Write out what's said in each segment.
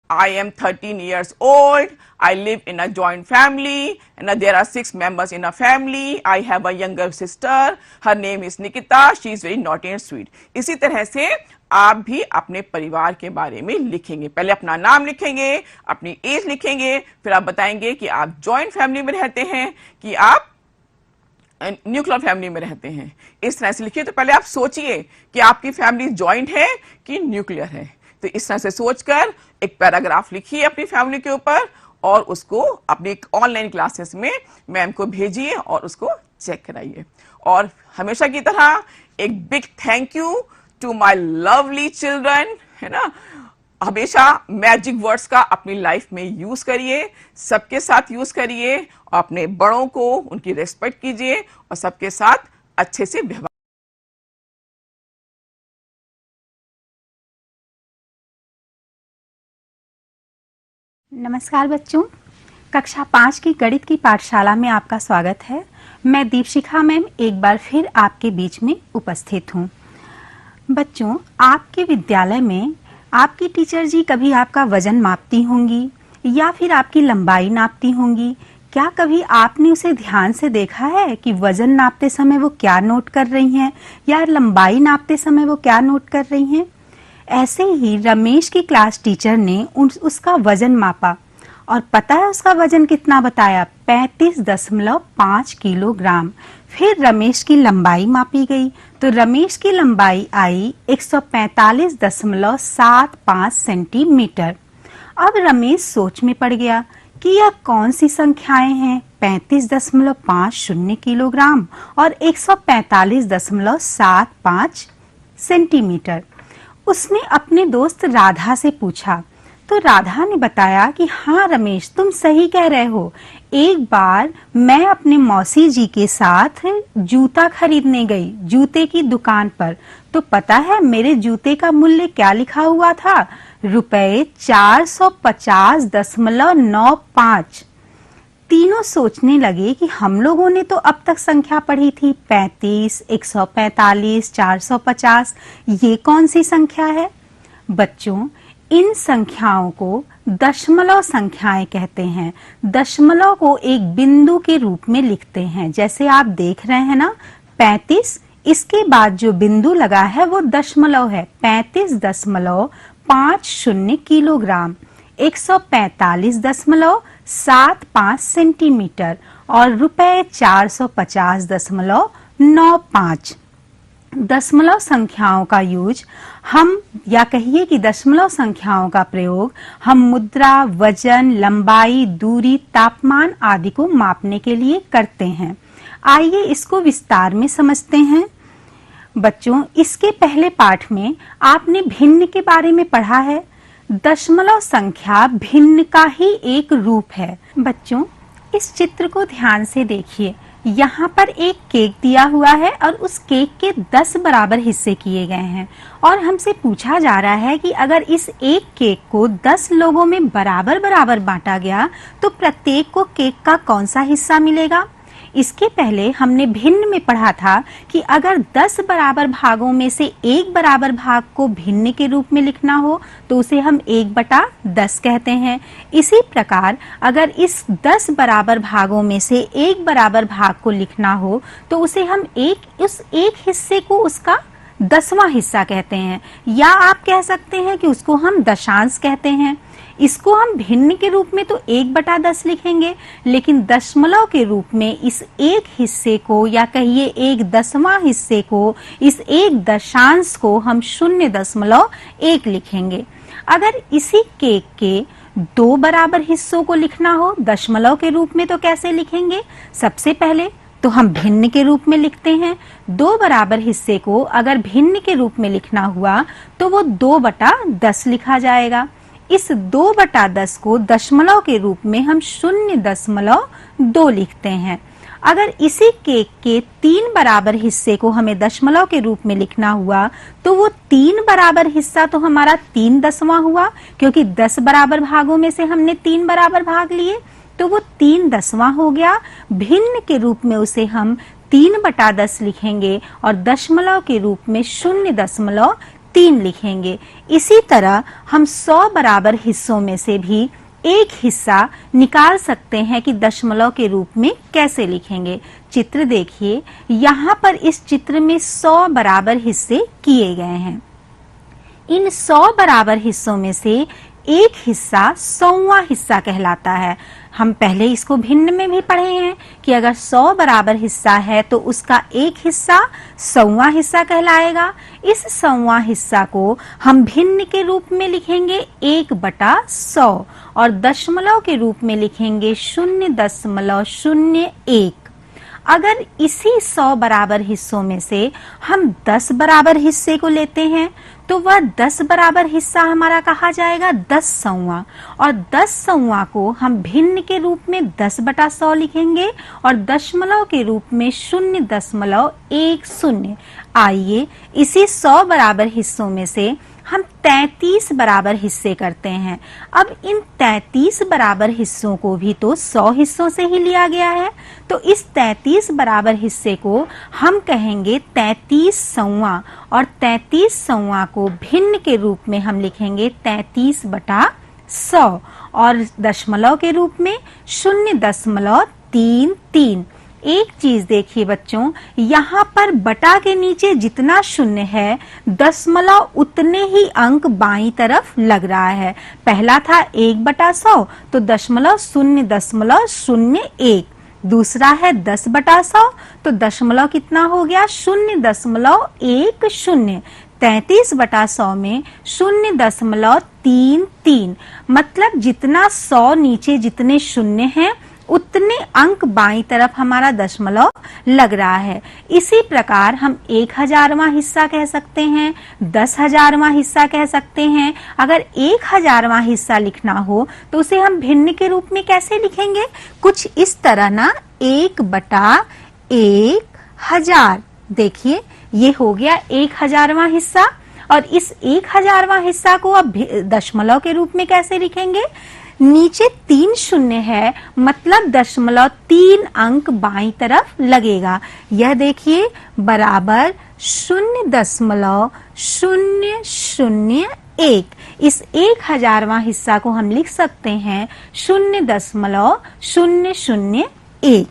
I am 13 years old. I live in a joint family and there are 6 members in a family. I have a younger sister. Her name is Nikita. She is very naughty and sweet. इसी तरह से आप भी अपने परिवार के बारे में लिखेंगे. पहले अपना नाम लिखेंगे, अपनी एज लिखेंगे, फिर आप बताएंगे कि आप जॉइंट फैमिली में रहते हैं कि आप न्यूक्लियर फैमिली में रहते हैं. इस तरह से लिखिए. तो पहले आप सोचिए कि आपकी फैमिली जॉइंट है कि न्यूक्लियर है. तो इस तरह से सोचकर एक पैराग्राफ लिखिए अपनी फैमिली के ऊपर और उसको अपनी ऑनलाइन क्लासेस में मैम को भेजिए और उसको चेक कराइए. और हमेशा की तरह एक big thank you to my lovely children, है ना. हमेशा मैजिक वर्ड्स का अपनी लाइफ में यूज करिए, सबके साथ यूज करिए और अपने बड़ों को उनकी रेस्पेक्ट कीजिए और सबके साथ अच्छे से व्यवहार. नमस्कार बच्चों, कक्षा 5 की गणित की पाठशाला में आपका स्वागत है. मैं दीपशिखा मैम एक बार फिर आपके बीच में उपस्थित हूँ. बच्चों, आपके विद्यालय में आपकी टीचर जी कभी आपका वजन मापती होंगी या फिर आपकी लंबाई नापती होंगी. क्या कभी आपने उसे ध्यान से देखा है कि वजन नापते समय वो क्या नोट कर रही हैं या लंबाई नापते समय वो क्या नोट कर रही हैं? ऐसे ही रमेश की क्लास टीचर ने उसका वजन मापा और पता है उसका वजन कितना बताया? 35.5 किलोग्राम. फिर रमेश की लंबाई मापी गई तो रमेश की लंबाई आई 145.75 सेंटीमीटर. अब रमेश सोच में पड़ गया कि यह कौन सी संख्याएं हैं, 35.50 किलोग्राम और 145.75 सेंटीमीटर. उसने अपने दोस्त राधा से पूछा तो राधा ने बताया कि हाँ रमेश, तुम सही कह रहे हो. एक बार मैं अपने मौसी जी के साथ जूता खरीदने गई जूते की दुकान पर. तो पता है मेरे जूते का मूल्य क्या लिखा हुआ था? रुपए 450.95. तीनों सोचने लगे कि हम लोगों ने तो अब तक संख्या पढ़ी थी 35, 145, 450. ये कौन सी संख्या है? बच्चों, इन संख्याओं को दशमलव संख्याएं कहते हैं. दशमलव को एक बिंदु के रूप में लिखते हैं. जैसे आप देख रहे हैं ना, 35, इसके बाद जो बिंदु लगा है वो दशमलव है. 35.50 किलोग्राम, 145.75 सेंटीमीटर और रुपए 450.95. दशमलव संख्याओं का यूज हम या कहिए कि दशमलव संख्याओं का प्रयोग हम मुद्रा, वजन, लंबाई, दूरी, तापमान आदि को मापने के लिए करते हैं. आइए इसको विस्तार में समझते हैं. बच्चों, इसके पहले पाठ में आपने भिन्न के बारे में पढ़ा है. दशमलव संख्या भिन्न का ही एक रूप है. बच्चों, इस चित्र को ध्यान से देखिए. यहाँ पर एक केक दिया हुआ है और उस केक के 10 बराबर हिस्से किए गए हैं और हमसे पूछा जा रहा है कि अगर इस एक केक को 10 लोगों में बराबर बराबर बांटा गया तो प्रत्येक को केक का कौन सा हिस्सा मिलेगा. इसके पहले हमने भिन्न में पढ़ा था कि अगर 10 बराबर भागों में से एक बराबर भाग को भिन्न के रूप में लिखना हो तो उसे हम 1/10 कहते हैं. इसी प्रकार अगर इस 10 बराबर भागों में से एक बराबर भाग को लिखना हो तो उसे हम उस एक हिस्से को उसका 10वां हिस्सा कहते हैं या आप कह सकते हैं कि उसको हम दशांश कहते हैं. इसको हम भिन्न के रूप में तो 1/10 लिखेंगे, लेकिन दशमलव के रूप में इस एक हिस्से को या कहिए एक 10वां हिस्से को, इस एक दशांश को हम 0.1 लिखेंगे. अगर इसी केक के 2 बराबर हिस्सों को लिखना हो दशमलव के रूप में तो कैसे लिखेंगे? सबसे पहले तो हम भिन्न के रूप में लिखते हैं. 2 बराबर हिस्से को अगर भिन्न के रूप में लिखना हुआ तो वो 2/10 लिखा जाएगा. इस 2/10 को दशमलव के रूप में हम 0.2 लिखते हैं. अगर इसी केक के 3 बराबर हिस्से को हमें दशमलव के रूप में लिखना हुआ तो वो 3 बराबर हिस्सा तो हमारा 3/10 हुआ, क्योंकि 10 बराबर भागों में से हमने 3 बराबर भाग लिए तो वो 3/10 हो गया. भिन्न के रूप में उसे हम 3/10 लिखेंगे और दशमलव के रूप में 0.3 3 लिखेंगे। इसी तरह हम 100 बराबर हिस्सों में से भी एक हिस्सा निकाल सकते हैं कि दशमलव के रूप में कैसे लिखेंगे। चित्र देखिए, यहाँ पर इस चित्र में 100 बराबर हिस्से किए गए हैं। इन 100 बराबर हिस्सों में से एक हिस्सा 100वां हिस्सा कहलाता है। हम पहले इसको भिन्न में भी पढ़े हैं कि अगर 100 बराबर हिस्सा है तो उसका एक हिस्सा 100वां हिस्सा कहलाएगा। इस 100वां हिस्सा को हम भिन्न के रूप में लिखेंगे 1/100 और दशमलव के रूप में लिखेंगे 0.01। अगर इसी 100 बराबर हिस्सों में से हम 10 बराबर हिस्से को लेते हैं तो वह 10 बराबर हिस्सा हमारा कहा जाएगा 10वां और 10वां को हम भिन्न के रूप में 10/100 लिखेंगे और दशमलव के रूप में 0.10। आइए इसी 100 बराबर हिस्सों में से हम 33 बराबर हिस्से करते हैं। अब इन 33 बराबर हिस्सों को भी तो 100 हिस्सों से ही लिया गया है, तो इस 33 बराबर हिस्से को हम कहेंगे 33वां और 33वां को भिन्न के रूप में हम लिखेंगे 33/100 और दशमलव के रूप में 0.33। एक चीज देखिए बच्चों, यहाँ पर बटा के नीचे जितना शून्य है दशमलव उतने ही अंक बाईं तरफ लग रहा है। पहला था 1/100 तो दशमलव 0.01। दूसरा है 10/100 तो दशमलव कितना हो गया 0.10। 33/100 में 0.33। मतलब जितना 100 नीचे जितने शून्य हैं उतने अंक बाईं तरफ हमारा दशमलव लग रहा है। इसी प्रकार हम 1000वां हिस्सा कह सकते हैं, 10,000वां हिस्सा कह सकते हैं। अगर 1000वां हिस्सा लिखना हो तो उसे हम भिन्न के रूप में कैसे लिखेंगे? कुछ इस तरह ना, 1/1000। देखिए ये हो गया 1000वां हिस्सा और इस 1000वां हिस्सा को अब दशमलव के रूप में कैसे लिखेंगे? नीचे 3 शून्य है, मतलब दशमलव 3 अंक बाईं तरफ लगेगा। यह देखिए बराबर 0.001। इस 1000वां हिस्सा को हम लिख सकते हैं 0.001।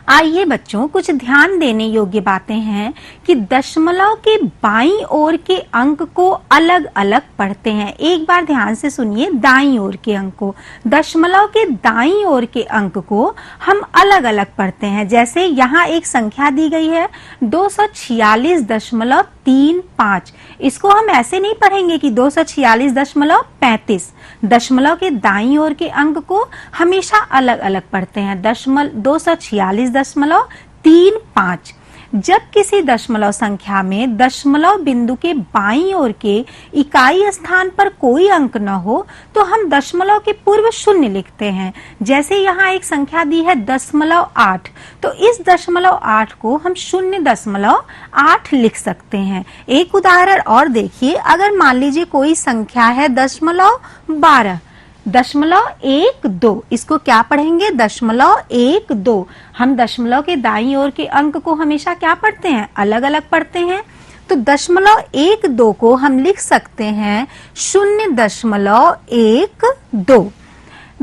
आइए बच्चों, कुछ ध्यान देने योग्य बातें हैं कि दशमलव के बाईं ओर के अंक को अलग अलग पढ़ते हैं। एक बार ध्यान से सुनिए, दाईं ओर के अंक को, दशमलव के दाईं ओर के अंक को हम अलग अलग पढ़ते हैं। जैसे यहाँ एक संख्या दी गई है 246.35। इसको हम ऐसे नहीं पढ़ेंगे कि 246.35। दशमलव के दाईं ओर के अंक को हमेशा अलग अलग पढ़ते हैं। 246.35। जब किसी दशमलव संख्या में दशमलव बिंदु के बाईं ओर के इकाई स्थान पर कोई अंक न हो तो हम दशमलव के पूर्व शून्य लिखते हैं। जैसे यहाँ एक संख्या दी है 0.8, तो इस 0.8 को हम 0.8 लिख सकते हैं। एक उदाहरण और देखिए, अगर मान लीजिए कोई संख्या है 0.12, 0.12, इसको क्या पढ़ेंगे? 0.12। हम दशमलव के दाईं ओर के अंक को हमेशा क्या पढ़ते हैं? अलग अलग पढ़ते हैं। तो 0.12 को हम लिख सकते हैं 0.12।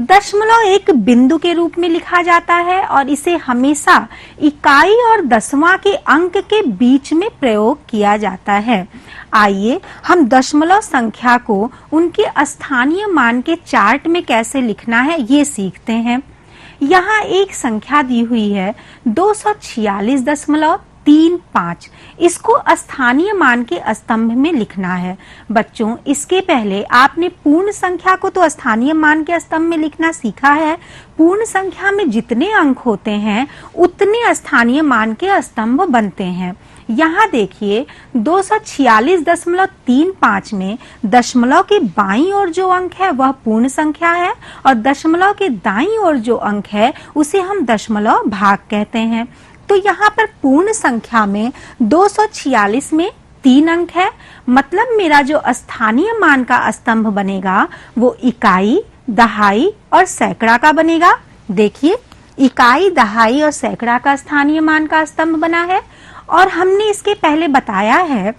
दशमलव एक बिंदु के रूप में लिखा जाता है और इसे हमेशा इकाई और दसवां के अंक के बीच में प्रयोग किया जाता है। आइए हम दशमलव संख्या को उनके स्थानीय मान के चार्ट में कैसे लिखना है ये सीखते हैं। यहाँ एक संख्या दी हुई है 246.35। इसको स्थानीय मान के स्तंभ में लिखना है। बच्चों, इसके पहले आपने पूर्ण संख्या को तो स्थानीय मान के स्तंभ में लिखना सीखा है। पूर्ण संख्या में जितने अंक होते हैं उतने स्थानीय मान के स्तंभ बनते हैं। यहाँ देखिए 246.35 में दशमलव के बाईं ओर जो अंक है वह पूर्ण संख्या है और दशमलव के दाईं ओर जो अंक है उसे हम दशमलव भाग कहते हैं। तो यहाँ पर पूर्ण संख्या में 246 में 3 अंक है, मतलब मेरा जो स्थानीय मान का स्तंभ बनेगा वो इकाई, दहाई और सैकड़ा का बनेगा। देखिए इकाई, दहाई और सैकड़ा का स्थानीय मान का स्तंभ बना है। और हमने इसके पहले बताया है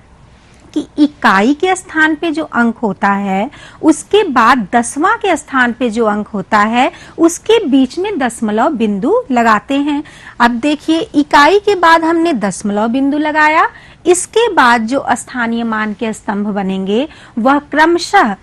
कि इकाई के स्थान पे जो अंक होता है उसके बाद 10वां के स्थान पे जो अंक होता है उसके बीच में दशमलव बिंदु लगाते हैं। अब देखिए, इकाई के बाद हमने दशमलव बिंदु लगाया, इसके बाद जो स्थानीय मान के स्तंभ बनेंगे वह क्रमशः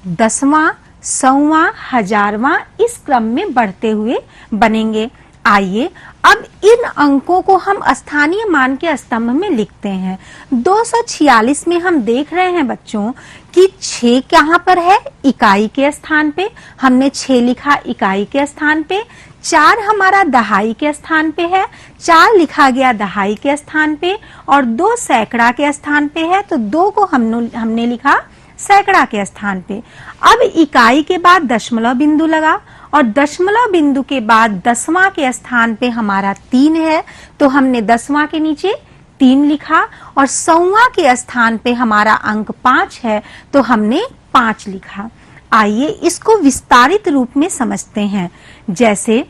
10वां, 100वां, 1000वां इस क्रम में बढ़ते हुए बनेंगे। आइए अब इन अंकों को हम स्थानीय मान के स्तंभ में लिखते हैं। 246 में हम देख रहे हैं बच्चों कि 6 कहां पर है? इकाई के स्थान पे, हमने 6 लिखा इकाई के स्थान पे। 4 हमारा दहाई के स्थान पे है, 4 लिखा गया दहाई के स्थान पे, और 2 सैकड़ा के स्थान पे है, तो 2 को हमने लिखा सैकड़ा के स्थान पे। अब इकाई के बाद दशमलव बिंदु लगा, और दशमलव बिंदु के बाद 10वां के स्थान पे हमारा 3 है, तो हमने 10वां के नीचे 3 लिखा, और 100वां के स्थान पे हमारा अंक 5 है, तो हमने 5 लिखा। आइए इसको विस्तारित रूप में समझते हैं। जैसे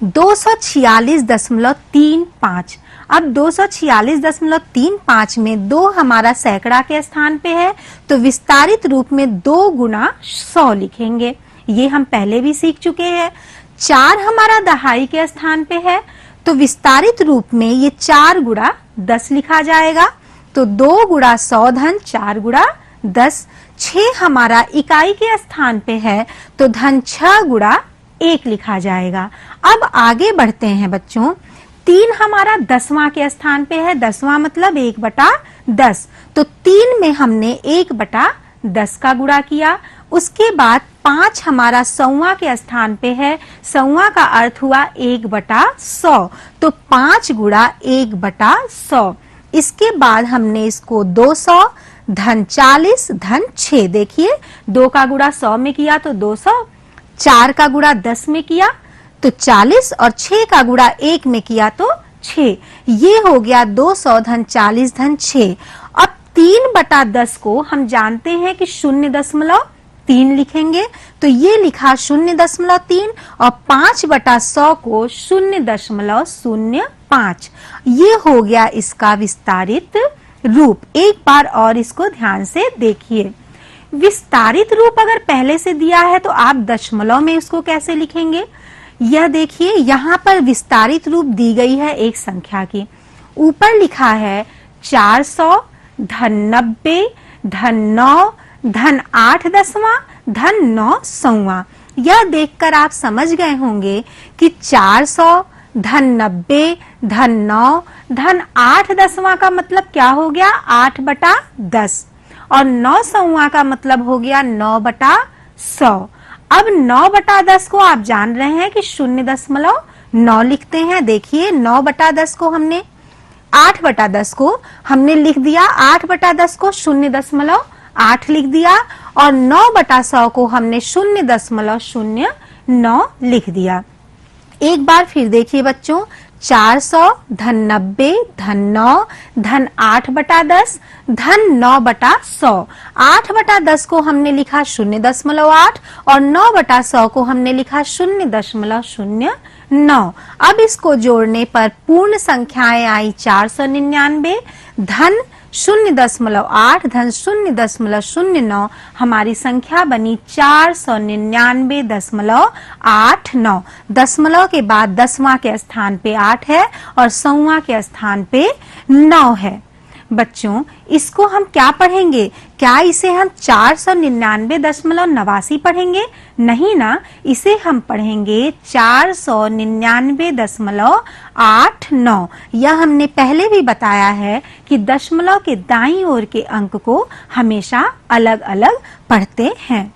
246.35, अब 246.35 में 2 हमारा सैकड़ा के स्थान पे है, तो विस्तारित रूप में 2 गुना 100 लिखेंगे, ये हम पहले भी सीख चुके हैं। 4 हमारा दहाई के स्थान पे है, तो विस्तारित रूप में ये 4 गुणा 10 लिखा जाएगा, तो 2 गुणा 100 धन 4 गुणा 10। 6 हमारा इकाई के स्थान पे है, तो धन 6 गुणा 1 लिखा जाएगा। अब आगे बढ़ते हैं बच्चों। 3 हमारा 10वां के स्थान पे है, 10वां मतलब 1/10, तो 3 में हमने 1/10 का गुणा किया। उसके बाद 5 हमारा 100वां के स्थान पे है, 100वां का अर्थ हुआ 1/100, तो 5 गुणा 1/100। इसके बाद हमने इसको 200 धन 40 धन 6, देखिए 2 का गुणा 100 में किया तो 200, 4 का गुणा 10 में किया तो 40, और 6 का गुणा 1 में किया तो 6। ये हो गया 200 धन 40 धन 6। अब 3/10 को हम जानते हैं कि 0.3 लिखेंगे, तो ये लिखा 0.3, और 5/100 को 0.05। ये हो गया इसका विस्तारित रूप। एक बार और इसको ध्यान से देखिए। विस्तारित रूप अगर पहले से दिया है तो आप दशमलव में इसको कैसे लिखेंगे? यह देखिए, यहाँ पर विस्तारित रूप दी गई है एक संख्या की। ऊपर लिखा है 400 धन 90 धन 9 धन 8 दसवां धन 9 सौवां। यह देखकर आप समझ गए होंगे कि 400 धन 90 धन 9 धन 8 दसवां का मतलब क्या हो गया? 8/10, और 9 सौवां का मतलब हो गया 9/100। अब 9/10 को आप जान रहे हैं कि 0.9 लिखते हैं। देखिए 9/10 को हमने 8/10 को हमने लिख दिया, 8/10 को 0.8 लिख दिया, और 9/100 को हमने 0.09 लिख दिया। एक बार फिर देखिए बच्चों, 400 धन 90 धन 9 धन 8/10 धन 9/100। 8/10 को हमने लिखा 0.8, और 9/100 को हमने लिखा 0.09। अब इसको जोड़ने पर पूर्ण संख्याएं आई 499 धन 0.8 धन 0.09। हमारी संख्या बनी 499.89। दशमलव के बाद 10वां के स्थान पे 8 है, और 100वां के स्थान पे 9 है। बच्चों इसको हम क्या पढ़ेंगे? क्या इसे हम 499.89 पढ़ेंगे? नहीं ना, इसे हम पढ़ेंगे 499.89। यह हमने पहले भी बताया है कि दशमलव के दाईं ओर के अंक को हमेशा अलग अलग पढ़ते हैं।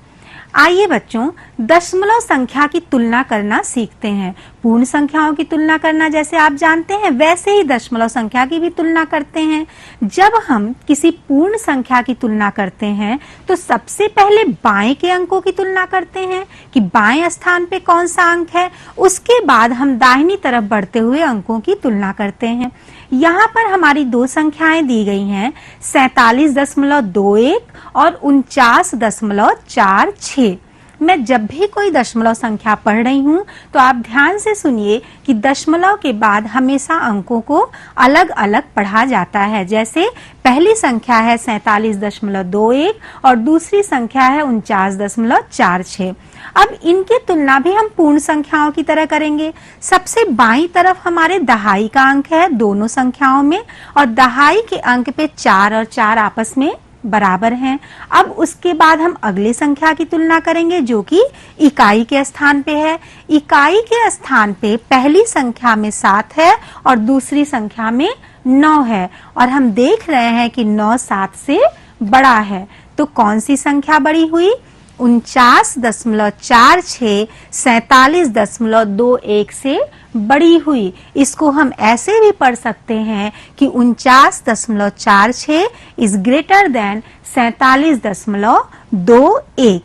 आइए बच्चों, दशमलव संख्या की तुलना करना सीखते हैं। पूर्ण संख्याओं की तुलना करना जैसे आप जानते हैं, वैसे ही दशमलव संख्या की भी तुलना करते हैं। जब हम किसी पूर्ण संख्या की तुलना करते हैं तो सबसे पहले बाएं के अंकों की तुलना करते हैं कि बाएं स्थान पे कौन सा अंक है। उसके बाद हम दाहिनी तरफ बढ़ते हुए अंकों की तुलना करते हैं। यहाँ पर हमारी 2 संख्याएं दी गई हैं, 47.21 और 49.46। मैं जब भी कोई दशमलव संख्या पढ़ रही हूँ तो आप ध्यान से सुनिए कि दशमलव के बाद हमेशा अंकों को अलग अलग पढ़ा जाता है। जैसे पहली संख्या है 47.21 और दूसरी संख्या है 49.46। अब इनकी तुलना भी हम पूर्ण संख्याओं की तरह करेंगे। सबसे बाईं तरफ हमारे दहाई का अंक है दोनों संख्याओं में, और दहाई के अंक पे 4 और 4 आपस में बराबर हैं। अब उसके बाद हम अगली संख्या की तुलना करेंगे जो कि इकाई के स्थान पे है। इकाई के स्थान पे पहली संख्या में 7 है और दूसरी संख्या में 9 है, और हम देख रहे हैं कि 9 7 से बड़ा है। तो कौन सी संख्या बड़ी हुई? 49.46 47.21 से बड़ी हुई। इसको हम ऐसे भी पढ़ सकते हैं कि 49.46 इज ग्रेटर देन 47.21।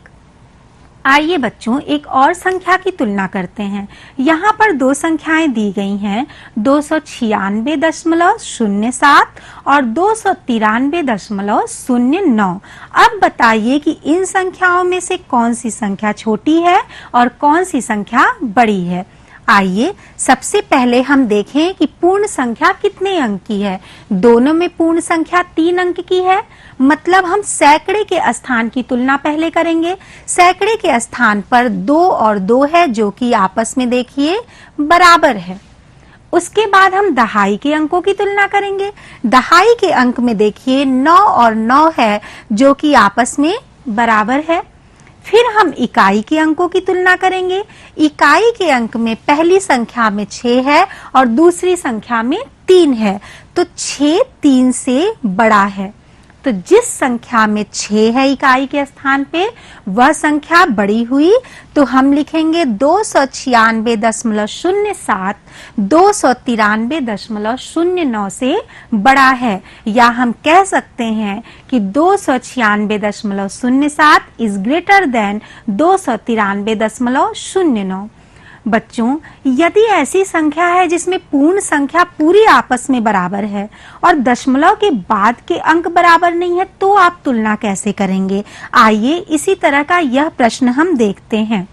आइए बच्चों एक और संख्या की तुलना करते हैं। यहाँ पर दो संख्याएं दी गई हैं, 296.07 और 293.09। अब बताइए कि इन संख्याओं में से कौन सी संख्या छोटी है और कौन सी संख्या बड़ी है। आइए सबसे पहले हम देखें कि पूर्ण संख्या कितने अंक की है। दोनों में पूर्ण संख्या 3 अंक की है, मतलब हम सैकड़े के स्थान की तुलना पहले करेंगे। सैकड़े के स्थान पर 2 और 2 है जो कि आपस में देखिए बराबर है। उसके बाद हम दहाई के अंकों की तुलना करेंगे। दहाई के अंक में देखिए 9 और 9 है जो कि आपस में बराबर है। फिर हम इकाई के अंकों की तुलना करेंगे। इकाई के अंक में पहली संख्या में 6 है और दूसरी संख्या में 3 है, तो 6 3 से बड़ा है। तो जिस संख्या में 6 है इकाई के स्थान पे वह संख्या बड़ी हुई, तो हम लिखेंगे 296.07 293.09 से बड़ा है, या हम कह सकते हैं कि 296.07 इज ग्रेटर देन 293.09। बच्चों यदि ऐसी संख्या है जिसमें पूर्ण संख्या पूरी आपस में बराबर है और दशमलव के बाद के अंक बराबर नहीं है तो आप तुलना कैसे करेंगे। आइए इसी तरह का यह प्रश्न हम देखते हैं।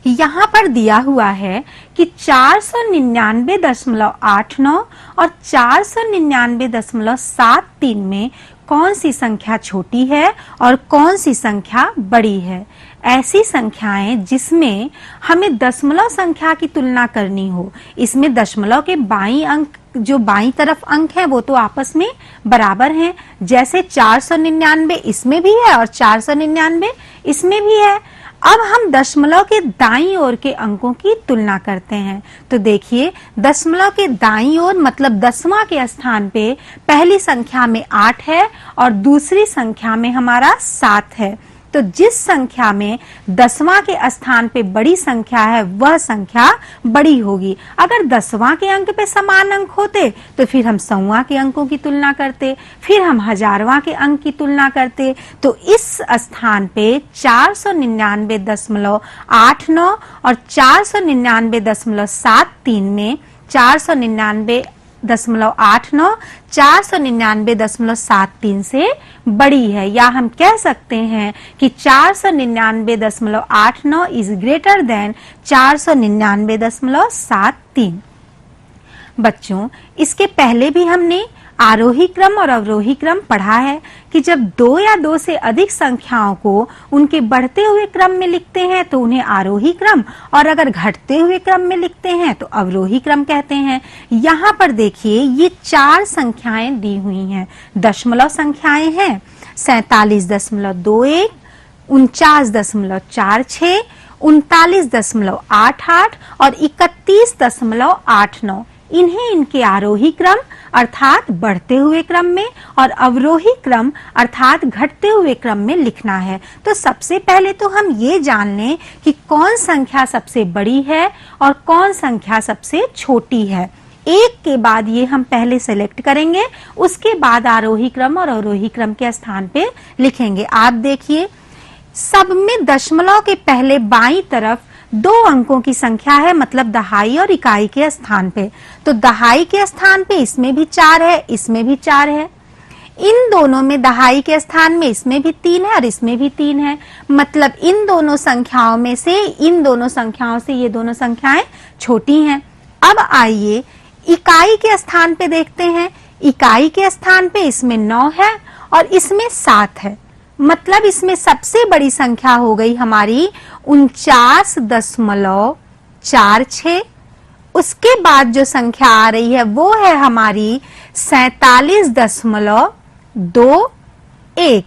यहाँ पर दिया हुआ है कि 499.89 और 499.73 में कौन सी संख्या छोटी है और कौन सी संख्या बड़ी है। ऐसी संख्याएं जिसमें हमें दशमलव संख्या की तुलना करनी हो, इसमें दशमलव के बाईं अंक जो बाईं तरफ अंक है वो तो आपस में बराबर हैं। जैसे 499 इसमें भी है और 499 इसमें भी है। अब हम दशमलव के दाईं ओर के अंकों की तुलना करते हैं। तो देखिए दशमलव के दाईं ओर मतलब 10वां के स्थान पे पहली संख्या में 8 है और दूसरी संख्या में हमारा 7 है। तो जिस संख्या में 10वां के स्थान पे बड़ी संख्या है वह संख्या बड़ी होगी। अगर 10वां के अंक पे समान अंक होते तो फिर हम 100वां के अंकों की तुलना करते, फिर हम 1000वां के अंक की तुलना करते। तो इस स्थान पे 499.89 और 499.73 में 499.89 499.73 से बड़ी है, या हम कह सकते हैं कि 499.89 इज ग्रेटर देन 499.73। बच्चों इसके पहले भी हमने आरोही क्रम और अवरोही क्रम पढ़ा है कि जब 2 या 2 से अधिक संख्याओं को उनके बढ़ते हुए क्रम में लिखते हैं तो उन्हें आरोही क्रम, और अगर घटते हुए क्रम में लिखते हैं तो अवरोही क्रम कहते हैं। यहाँ पर देखिए ये 4 संख्याएं दी हुई हैं, दशमलव संख्याएं हैं। 47.21, 49.46, 39.88 और 31.89। इन्हें इनके आरोही क्रम अर्थात बढ़ते हुए क्रम में और अवरोही क्रम अर्थात घटते हुए क्रम में लिखना है। तो सबसे पहले तो हम ये जान लें कि कौन संख्या सबसे बड़ी है और कौन संख्या सबसे छोटी है। एक के बाद ये हम पहले सेलेक्ट करेंगे, उसके बाद आरोही क्रम और अवरोही क्रम के स्थान पे लिखेंगे। आप देखिए सब में दशमलव के पहले बाईं तरफ 2 अंकों की संख्या है, मतलब दहाई और इकाई के स्थान पे। तो दहाई के स्थान पे इसमें भी 4 है, इसमें भी 4 है। इन दोनों में दहाई के स्थान में इसमें भी 3 है और इसमें भी 3 है, मतलब इन दोनों संख्याओं में से इन दोनों संख्याओं से ये दोनों संख्याएं छोटी हैं। अब आइए इकाई के स्थान पे देखते हैं। इकाई के स्थान पे इसमें 9 है और इसमें 7 है, मतलब इसमें सबसे बड़ी संख्या हो गई हमारी 49.46। उसके बाद जो संख्या आ रही है वो है हमारी 47.21।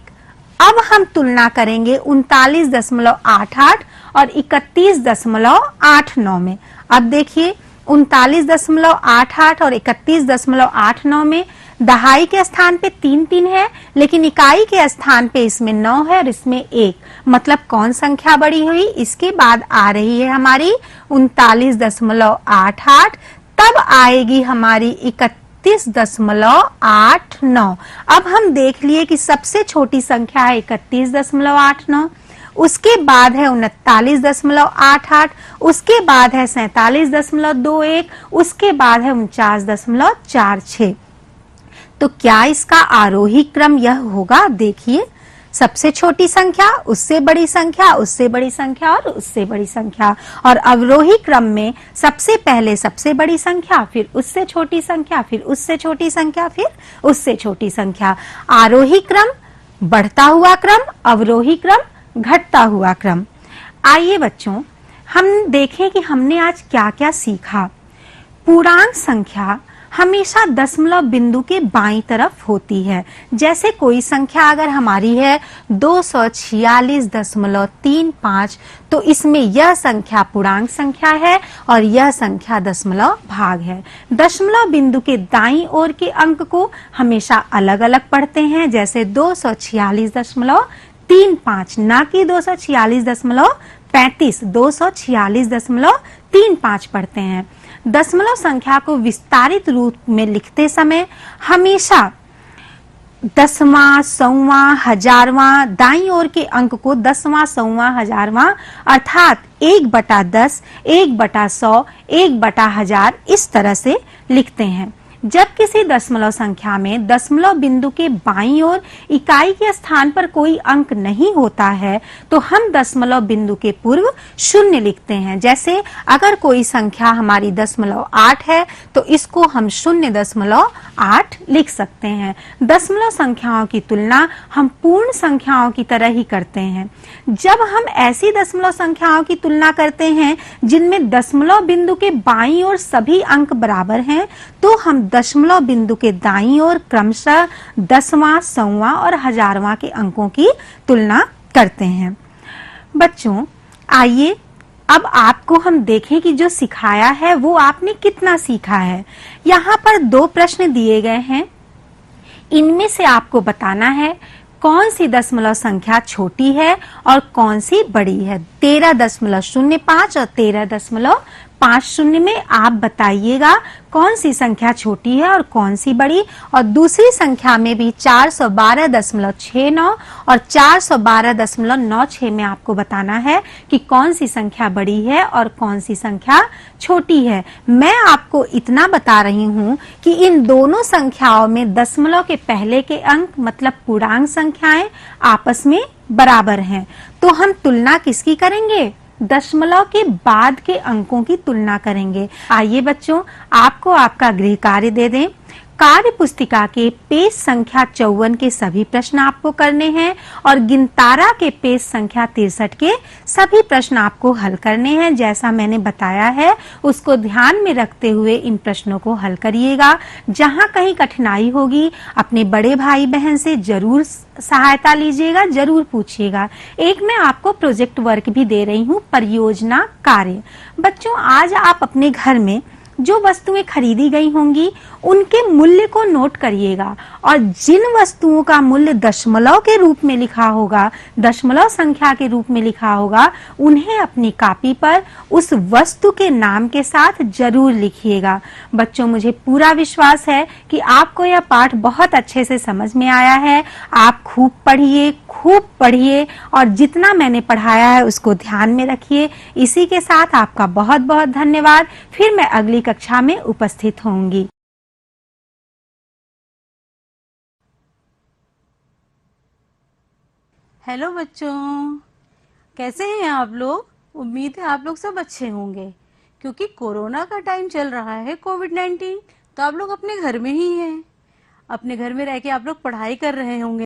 अब हम तुलना करेंगे 39.88 और 31.89 में। अब देखिए 39.88 और 31.89 में दहाई के स्थान पे 3 है, लेकिन इकाई के स्थान पे इसमें 9 है और इसमें 1, मतलब कौन संख्या बड़ी हुई? इसके बाद आ रही है हमारी 39.88, तब आएगी हमारी 31.89। अब हम देख लिए कि सबसे छोटी संख्या है 31.89, उसके बाद है 39.88, उसके बाद है 47.21, उसके बाद है 49.46। तो क्या इसका आरोही क्रम यह होगा? देखिए, सबसे छोटी संख्या, उससे बड़ी संख्या, उससे बड़ी संख्या और उससे बड़ी संख्या, और अवरोही क्रम में सबसे पहले सबसे बड़ी संख्या, फिर उससे छोटी संख्या, फिर उससे छोटी संख्या, फिर उससे छोटी संख्या। आरोही क्रम, बढ़ता हुआ क्रम, अवरोही क्रम, घटता हुआ क्रम। आइए बच्चों, हम देखें कि हमने आज क्या क्या सीखा। पूर्णांक संख्या हमेशा दशमलव बिंदु के बाईं तरफ होती है। जैसे कोई संख्या अगर हमारी है 246.35, तो इसमें यह संख्या पूर्णांक संख्या है और यह संख्या दशमलव भाग है। दशमलव बिंदु के दाईं ओर के अंक को हमेशा अलग अलग पढ़ते हैं, जैसे 246.35, ना कि 246.35, 246.35 पढ़ते हैं। दशमलव संख्या को विस्तारित रूप में लिखते समय हमेशा दसवां, सौवां, हजारवां, दाईं ओर के अंक को दसवां, सौवां, हजारवां अर्थात 1/10, 1/100, 1/1000 इस तरह से लिखते हैं। जब किसी दशमलव संख्या में दशमलव बिंदु के बाईं ओर इकाई के स्थान पर कोई अंक नहीं होता है, तो हम दशमलव बिंदु के पूर्व 0 लिखते हैं। जैसे अगर कोई संख्या हमारी 0.8 है, तो इसको हम 0.8 लिख सकते हैं। दशमलव संख्याओं की तुलना हम पूर्ण संख्याओं की तरह ही करते हैं। जब हम ऐसी दशमलव संख्याओं की तुलना करते हैं जिनमें दशमलव बिंदु के बाईं ओर सभी अंक बराबर हैं, तो हम दशमलव बिंदु के दाईं ओर क्रमशः दसवां, सौवां और हजारवां के अंकों की तुलना करते हैं। बच्चों, आइए अब आपको हम देखें कि जो सिखाया है वो आपने कितना सीखा है। यहाँ पर 2 प्रश्न दिए गए हैं, इनमें से आपको बताना है कौन सी दशमलव संख्या छोटी है और कौन सी बड़ी है। 13.05 और 13.50 में आप बताइएगा कौन सी संख्या छोटी है और कौन सी बड़ी, और दूसरी संख्या में भी 412.69 और 412.96 में आपको बताना है कि कौन सी संख्या बड़ी है और कौन सी संख्या छोटी है। मैं आपको इतना बता रही हूं कि इन दोनों संख्याओं में दशमलव के पहले के अंक मतलब पूर्णांक संख्याएं आपस में बराबर हैं, तो हम तुलना किसकी करेंगे? दशमलव के बाद के अंकों की तुलना करेंगे। आइए बच्चों, आपको आपका गृह कार्य दे दें। कार्य पुस्तिका के पेज संख्या 54 के सभी प्रश्न आपको करने हैं और गिनतारा के पेज संख्या 63 के सभी प्रश्न आपको हल करने हैं। जैसा मैंने बताया है उसको ध्यान में रखते हुए इन प्रश्नों को हल करिएगा। जहां कहीं कठिनाई होगी अपने बड़े भाई बहन से जरूर सहायता लीजिएगा, जरूर पूछिएगा। एक मैं आपको प्रोजेक्ट वर्क भी दे रही हूँ, परियोजना कार्य। बच्चों, आज आप अपने घर में जो वस्तुएं खरीदी गई होंगी उनके मूल्य को नोट करिएगा, और जिन वस्तुओं का मूल्य दशमलव के रूप में लिखा होगा, दशमलव संख्या के रूप में लिखा होगा, उन्हें अपनी कॉपी पर उस वस्तु के नाम के साथ जरूर लिखिएगा। बच्चों, मुझे पूरा विश्वास है कि आपको यह पाठ बहुत अच्छे से समझ में आया है। आप खूब पढ़िए और जितना मैंने पढ़ाया है उसको ध्यान में रखिए। इसी के साथ आपका बहुत बहुत धन्यवाद। फिर मैं अगली कक्षा में उपस्थित होंगी। हेलो बच्चों, कैसे हैं आप लोग? उम्मीद है आप लोग सब अच्छे होंगे, क्योंकि कोरोना का टाइम चल रहा है, कोविड-19, तो आप लोग अपने घर में ही हैं। अपने घर में रह के आप लोग पढ़ाई कर रहे होंगे